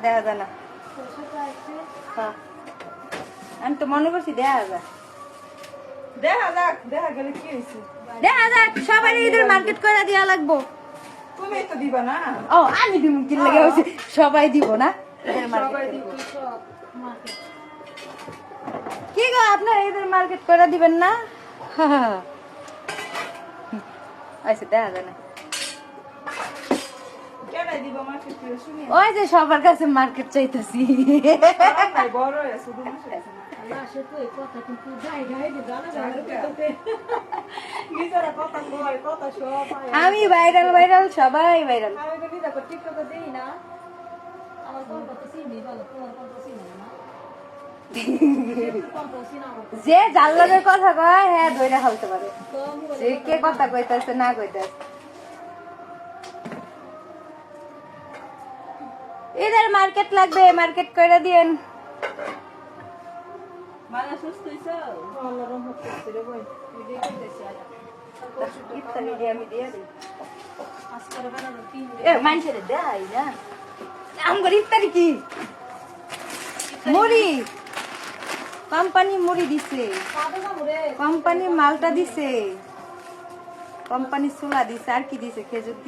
দেখা যায় না, আমি তো মনে করছি দেখা যায়। দেখা যাক, দেখা গেলে কি হয়েছে। দেখা যাক, সবাই ঈদের মার্কেট করে দেওয়া লাগবো। তুমি তো দিবা না? ও আমি দিব, কি লাগে হচ্ছে সবাই দিব না ঈদের সবাই মার্কেট দিব। কি গো, আপনার ঈদের মার্কেট করে দিবেন না? আচ্ছা, দেখা যায় না। কেডাই দিবা মার্কেট করে শুনি? ওই যে সবার কাছে মার্কেট চাইতেছি। ভাই বড় হয়ে শুধু বসে আছে না। নিজেরা কথা কয়, কথা সব আমি ভাইরাল ভাইরাল, সবাই ভাইরাল। আমি তো নিজে টিকটকে দেই না। আমার কোন কথা চিনি বলো, তোমার কোন কথা চিনি না। যে জাল্লাদের কথা কয় হ্যাঁ ধইরা খাইতে পারে, যে কে কথা কইতাছে না কইতাছে। ঈদের মার্কেট লাগবে, মার্কেট কইরা দিয়েন। মানে সুস্থ হইছো? আল্লাহর রহমত করছে রে ভাই। এই যে কইতেছি আজ। ইফতারি দিয়ে আমি দিয়ে দিই। আজকে বানানো 3 এ মানুষের দেয় না, আমার ইফতারি কি মুড়ি, কোম্পানি মুড়ি দিছে, পাবে না মোরে। কোম্পানি মালটা দিছে, কোম্পানি ছোলা দিছে, আর কি দিছে, খেজুর দিছে।